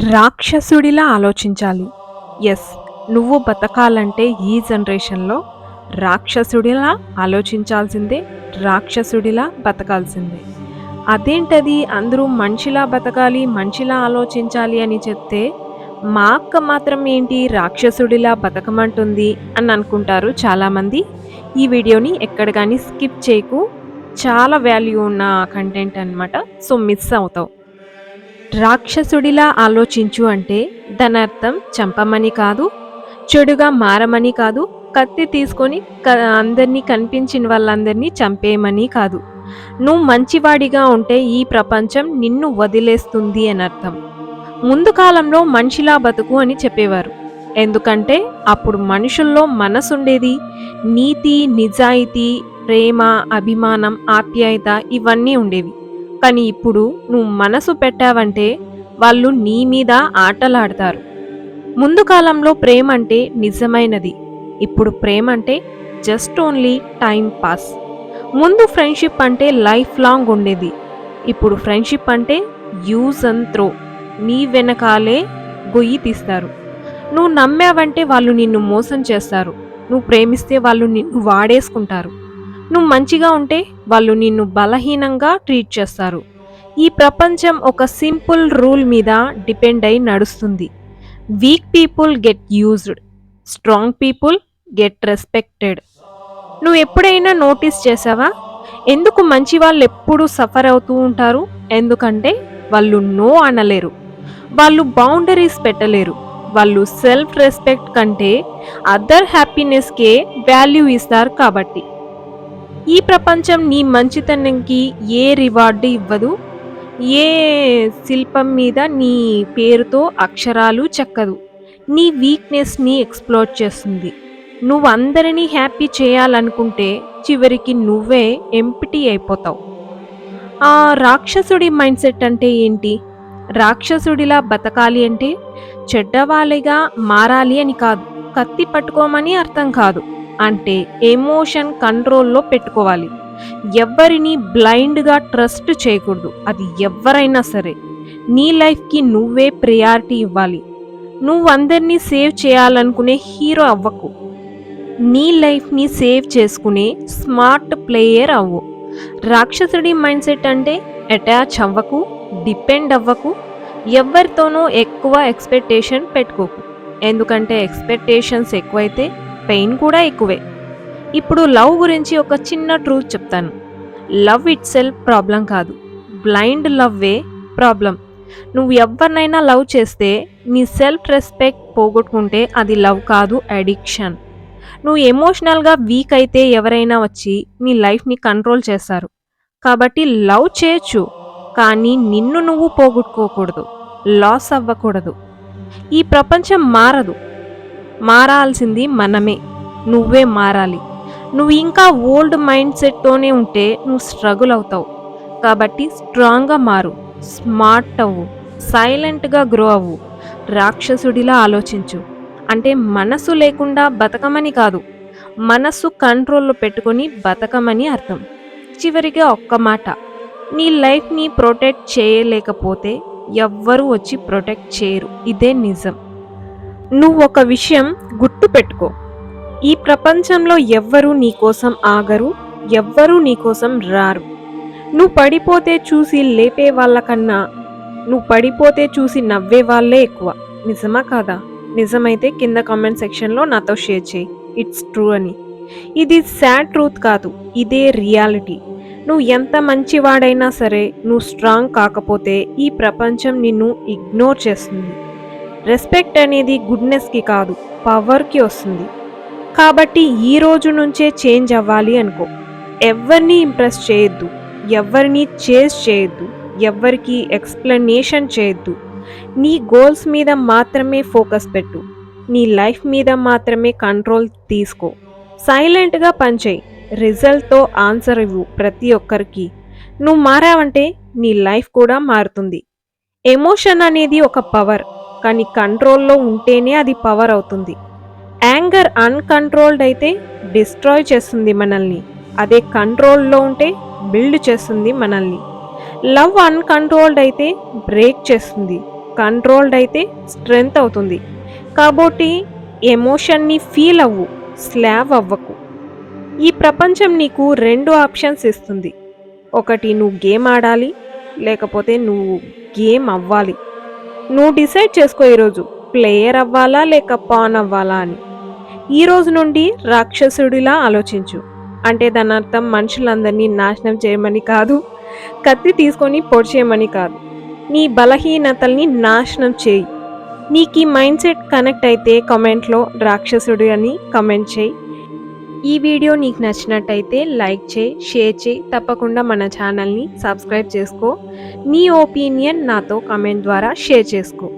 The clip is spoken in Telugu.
రాక్షసుడిలా ఆలోచించాలి. యెస్. నువ్వు బతకాలంటే ఈ జనరేషన్‌లో రాక్షసుడిలా ఆలోచించాల్సిందే. రాక్షసుడిలా బతకాల్సిందే. అదేంటది అందరూ మనిషిలా బతకాలి, మనిషిలా ఆలోచించాలి అని చెప్తే, మా అక్క మాత్రం ఏంటి రాక్షసుడిలా బతకమంటుంది అని అనుకుంటారు చాలామంది. ఈ వీడియోని ఎక్కడ గాని స్కిప్ చేయకు. చాలా వాల్యూ ఉన్న కంటెంట్ అన్నమాట. సో, మిస్ అవుతావు. రాక్షసుడిలా ఆలోచించు అంటే దానర్థం చంపమని కాదు, చెడుగా మారమని కాదు, కత్తి తీసుకొని అందరినీ కనిపించిన వాళ్ళందరినీ చంపేయమని కాదు. నువ్వు మంచివాడిగా ఉంటే ఈ ప్రపంచం నిన్ను వదిలేస్తుంది అని అర్థం. ముందు కాలంలో మనిషిలా బతుకు అని చెప్పేవారు. ఎందుకంటే అప్పుడు మనుషుల్లో మనసుండేది. నీతి, నిజాయితీ, ప్రేమ, అభిమానం, ఆప్యాయత ఇవన్నీ ఉండేవి. కానీ ఇప్పుడు నువ్వు మనసు పెట్టావంటే వాళ్ళు నీ మీద ఆటలాడతారు. ముందు కాలంలో ప్రేమ అంటే నిజమైనది. ఇప్పుడు ప్రేమ అంటే జస్ట్ ఓన్లీ టైం పాస్. ముందు ఫ్రెండ్షిప్ అంటే లైఫ్ లాంగ్ ఉండేది. ఇప్పుడు ఫ్రెండ్షిప్ అంటే యూజ్ అండ్ త్రో. నీ వెనకాలే గొయ్యి తీస్తారు. నువ్వు నమ్మావంటే వాళ్ళు నిన్ను మోసం చేస్తారు. నువ్వు ప్రేమిస్తే వాళ్ళు నిన్ను వాడేసుకుంటారు. నువ్వు మంచిగా ఉంటే వాళ్ళు నిన్ను బలహీనంగా ట్రీట్ చేస్తారు. ఈ ప్రపంచం ఒక సింపుల్ రూల్ మీద డిపెండ్ అయి నడుస్తుంది. Weak people get used, strong people get respected. నువ్వు ఎప్పుడైనా నోటీస్ చేసావా? ఎందుకు మంచి వాళ్ళు ఎప్పుడూ సఫర్ అవుతూ ఉంటారు? ఎందుకంటే వాళ్ళు నో అనలేరు. వాళ్ళు బౌండరీస్ పెట్టలేరు. వాళ్ళు సెల్ఫ్ రెస్పెక్ట్ కంటే అదర్ హ్యాపీనెస్కే వాల్యూ ఇస్తారు కాబట్టి. ఈ ప్రపంచం నీ మంచితనంకి ఏ రివార్డు ఇవ్వదు. ఏ శిల్పం మీద నీ పేరుతో అక్షరాలు చెక్కదు. నీ వీక్నెస్ని ఎక్స్‌ప్లోర్ చేస్తుంది. నువ్వు అందరినీ హ్యాపీ చేయాలనుకుంటే చివరికి నువ్వే ఎంప్టీ అయిపోతావు. ఆ రాక్షసుడి మైండ్‌సెట్ అంటే ఏంటి? రాక్షసుడిలా బతకాలి అంటే చెడ్డవాళ్ళిగా మారాలి అని కాదు. కత్తి పట్టుకోమని అర్థం కాదు. అంటే ఎమోషన్ కంట్రోల్‌లో పెట్టుకోవాలి. ఎవ్వరిని బ్లైండ్‌గా ట్రస్ట్ చేయకూడదు. అది ఎవ్వరైనా సరే. నీ లైఫ్‌కి నువ్వే ప్రయారిటీ ఇవ్వాలి. నువ్వు అందరినీ సేవ్ చేయాలనుకునే హీరో అవ్వకు. నీ లైఫ్‌ని సేవ్ చేసుకునే స్మార్ట్ ప్లేయర్ అవ్వు. రాక్షసుడి మైండ్‌సెట్ అంటే అటాచ్ అవ్వకు, డిపెండ్ అవ్వకు, ఎవ్వరితోనూ ఎక్కువ ఎక్స్‌పెక్టేషన్ పెట్టుకోకు. ఎందుకంటే ఎక్స్‌పెక్టేషన్స్ ఎక్కువైతే పెయిన్ కూడా ఎక్కువే. ఇప్పుడు లవ్ గురించి ఒక చిన్న ట్రూత్ చెప్తాను. లవ్ ఇట్ సెల్ఫ్ ప్రాబ్లం కాదు. బ్లైండ్ లవ్వే ప్రాబ్లం. నువ్వు ఎవరినైనా లవ్ చేస్తే నీ సెల్ఫ్ రెస్పెక్ట్ పోగొట్టుకుంటే అది లవ్ కాదు, అడిక్షన్. నువ్వు ఎమోషనల్గా వీక్ అయితే ఎవరైనా వచ్చి నీ లైఫ్ని కంట్రోల్ చేస్తారు. కాబట్టి లవ్ చేయొచ్చు, కానీ నిన్ను నువ్వు పోగొట్టుకోకూడదు, లాస్ అవ్వకూడదు. ఈ ప్రపంచం మారదు. మారాల్సింది మనమే. నువ్వే మారాలి. నువ్వు ఇంకా ఓల్డ్ మైండ్ సెట్తోనే ఉంటే నువ్వు స్ట్రగుల్ అవుతావు. కాబట్టి స్ట్రాంగ్గా మారు, స్మార్ట్ అవ్వు, సైలెంట్గా గ్రో అవ్వు. రాక్షసుడిలా ఆలోచించు. అంటే మనసు లేకుండా బతకమని కాదు, మనసు కంట్రోల్లో పెట్టుకొని బతకమని అర్థం. చివరిగా ఒక్క మాట, నీ లైఫ్ని ప్రొటెక్ట్ చేయలేకపోతే ఎవ్వరూ వచ్చి ప్రొటెక్ట్ చేయరు. ఇదే నిజం. నువ్వు ఒక విషయం గుర్తుపెట్టుకో. ఈ ప్రపంచంలో ఎవ్వరూ నీకోసం ఆగరు, ఎవ్వరూ నీకోసం రారు. నువ్వు పడిపోతే చూసి లేపే వాళ్ళకన్నా నువ్వు పడిపోతే చూసి నవ్వే వాళ్ళే ఎక్కువ. నిజమా కాదా? నిజమైతే కింద కామెంట్ సెక్షన్లో నాతో షేర్ చేయి, ఇట్స్ ట్రూ అని. ఇది సాడ్ ట్రూత్ కాదు, ఇదే రియాలిటీ. నువ్వు ఎంత మంచివాడైనా సరే నువ్వు స్ట్రాంగ్ కాకపోతే ఈ ప్రపంచం నిన్ను ఇగ్నోర్ చేస్తుంది. రెస్పెక్ట్ అనేది గుడ్నెస్కి కాదు, పవర్కి వస్తుంది. కాబట్టి ఈ రోజు నుంచే చేంజ్ అవ్వాలి అనుకో. ఎవరిని ఇంప్రెస్ చేయొద్దు, ఎవరిని చేజ్ చేయొద్దు, ఎవరికి ఎక్స్ప్లెనేషన్ చేయొద్దు. నీ గోల్స్ మీద మాత్రమే ఫోకస్ పెట్టు. నీ లైఫ్ మీద మాత్రమే కంట్రోల్ తీసుకో. సైలెంట్గా పనిచేయి. రిజల్ట్తో ఆన్సర్ ఇవ్వు ప్రతి ఒక్కరికి. నువ్వు మారావంటే నీ లైఫ్ కూడా మారుతుంది. ఎమోషన్ అనేది ఒక పవర్, కానీ కంట్రోల్లో ఉంటేనే అది పవర్ అవుతుంది. యాంగర్ అన్కంట్రోల్డ్ అయితే డిస్ట్రాయ్ చేస్తుంది మనల్ని. అదే కంట్రోల్లో ఉంటే బిల్డ్ చేస్తుంది మనల్ని. లవ్ అన్కంట్రోల్డ్ అయితే బ్రేక్ చేస్తుంది. కంట్రోల్డ్ అయితే స్ట్రెంగ్త్ అవుతుంది. కాబట్టి ఎమోషన్‌ని ఫీల్ అవ్వు. స్లావ్ అవ్వకు. ఈ ప్రపంచం నీకు 2 ఆప్షన్స్ ఇస్తుంది. ఒకటి నువ్వు గేమ్ ఆడాలి. లేకపోతే నువ్వు గేమ్ అవ్వాలి. నువ్వు డిసైడ్ చేసుకో ఈరోజు. ప్లేయర్ అవ్వాలా? లేక పాన్ అవ్వాలా అని. ఈ రోజు నుండి రాక్షసుడిలా ఆలోచించు. అంటే దానర్థం మనుషులందరినీ నాశనం చేయమని కాదు. కత్తి తీసుకొని పొడిచేయమని కాదు. నీ బలహీనతల్ని నాశనం చేయి. నీకీ మైండ్ సెట్ కనెక్ట్ అయితే కామెంట్‌లో రాక్షసుడు అని కామెంట్ చేయి. ఈ వీడియో నీకు నచ్చినట్టయితే లైక్ చేయి, షేర్ చేయి. తప్పకుండా మన ఛానల్‌ని సబ్స్క్రైబ్ చేసుకో. నీ ఒపీనియన్ నాతో కామెంట్ ద్వారా షేర్ చేసుకో.